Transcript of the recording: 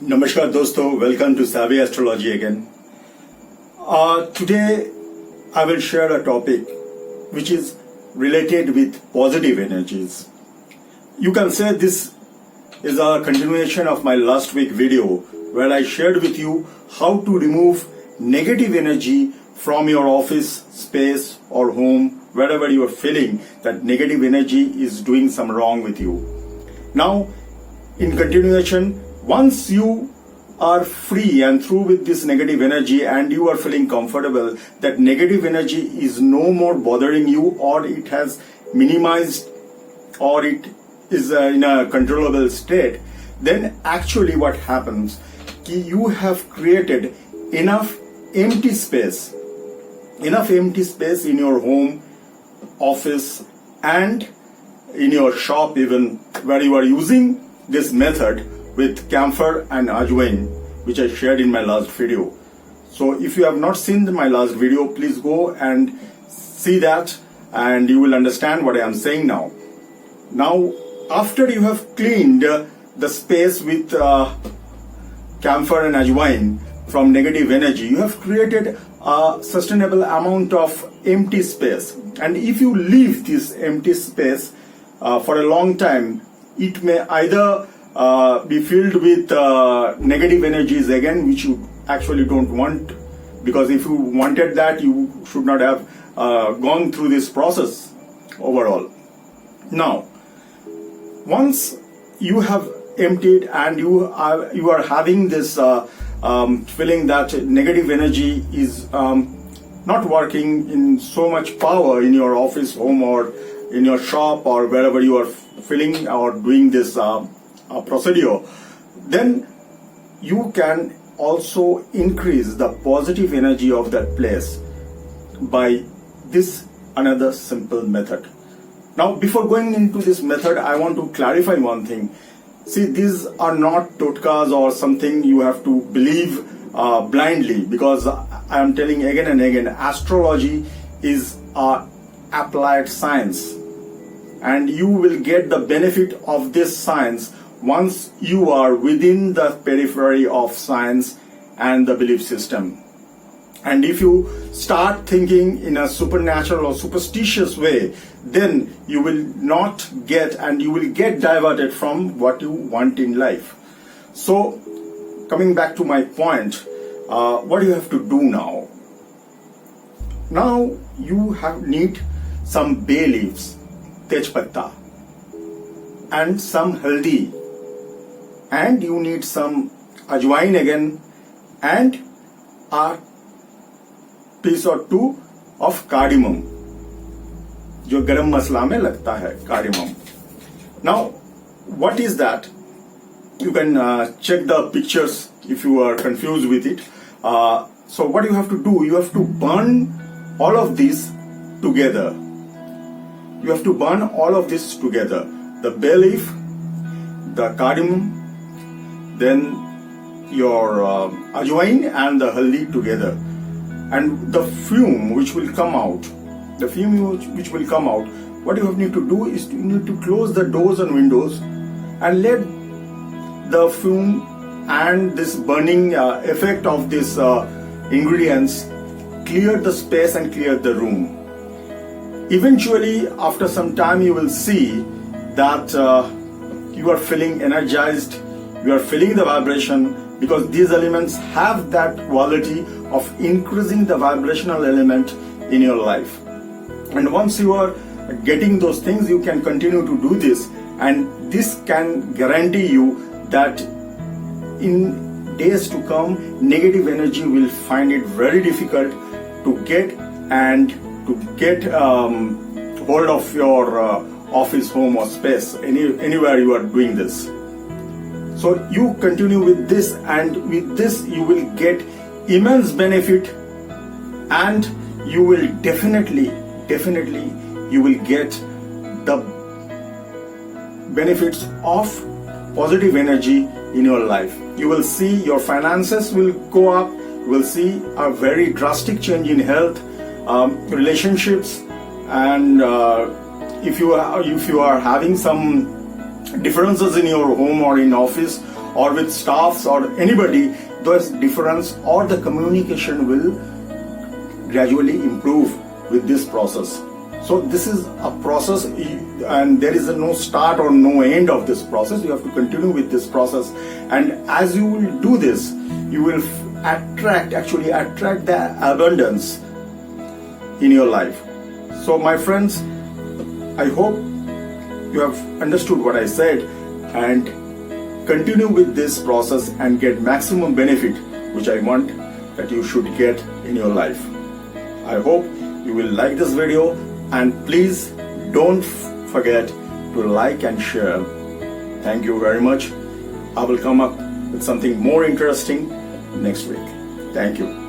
Namaskar dosto, welcome to Savvy Astrology again. Today I will share a topic which is related with positive energies. You can say this is a continuation of my last week video where I shared with you how to remove negative energy from your office space or home, wherever you are feeling that negative energy is doing some wrong with you. Now, in continuation, once you are free and through with this negative energy and you are feeling comfortable that negative energy is no more bothering you, or it has minimized, or it is in a controllable state, then actually what happens, you have created enough empty space in your home, office, and in your shop even, where you are using this method with camphor and ajwain, which I shared in my last video. So if you have not seen my last video, please go and see that and you will understand what I am saying now. Now, after you have cleaned the space with camphor and ajwain from negative energy, you have created a sustainable amount of empty space. And if you leave this empty space for a long time, it may either be filled with negative energies again, which you actually don't want, because if you wanted that, you should not have gone through this process overall. Now, once you have emptied and you are having this feeling that negative energy is not working in so much power in your office, home, or in your shop, or wherever you are feeling or doing this procedure, then you can also increase the positive energy of that place by this another simple method. Now, before going into this method, I want to clarify one thing. See, these are not totkas or something you have to believe blindly, because I am telling again and again, astrology is a applied science, and you will get the benefit of this science once you are within the periphery of science and the belief system. And if you start thinking in a supernatural or superstitious way, then you will not get, and you will get diverted from what you want in life. So, coming back to my point, what do you have to do now? Now you need some bay leaves, tej patta, and some haldi, and you need some ajwain again, and a piece or two of cardamom, जो गरम मसला में लगता है, cardamom. Now, what is that? You can check the pictures if you are confused with it. So what you have to do, you have to burn all of these together. You have to burn all of this together. The bay leaf, the cardamom, then your ajwain and the haldi together. And the fume which will come out, what you need to do is you need to close the doors and windows and let the fume and this burning effect of these ingredients clear the space and clear the room. Eventually, after some time, you will see that you are feeling energized, you are feeling the vibration, because these elements have that quality of increasing the vibrational element in your life. And once you are getting those things, you can continue to do this, and this can guarantee you that in days to come, negative energy will find it very difficult to get hold of your office, home, or space, anywhere you are doing this. So you continue with this, and with this you will get immense benefit, and you will definitely you will get the benefits of positive energy in your life. You will see your finances will go up, you will see a very drastic change in health, relationships, and if you are having some differences in your home or in office, or with staffs or anybody, those difference or the communication will gradually improve with this process. So this is a process, and there is no start or no end of this process. You have to continue with this process, and as you will do this, you will attract the abundance in your life. So my friends, I hope you have understood what I said and continue with this process and get maximum benefit, which I want that you should get in your life. I hope you will like this video, and please don't forget to like and share. Thank you very much. I will come up with something more interesting next week. Thank you.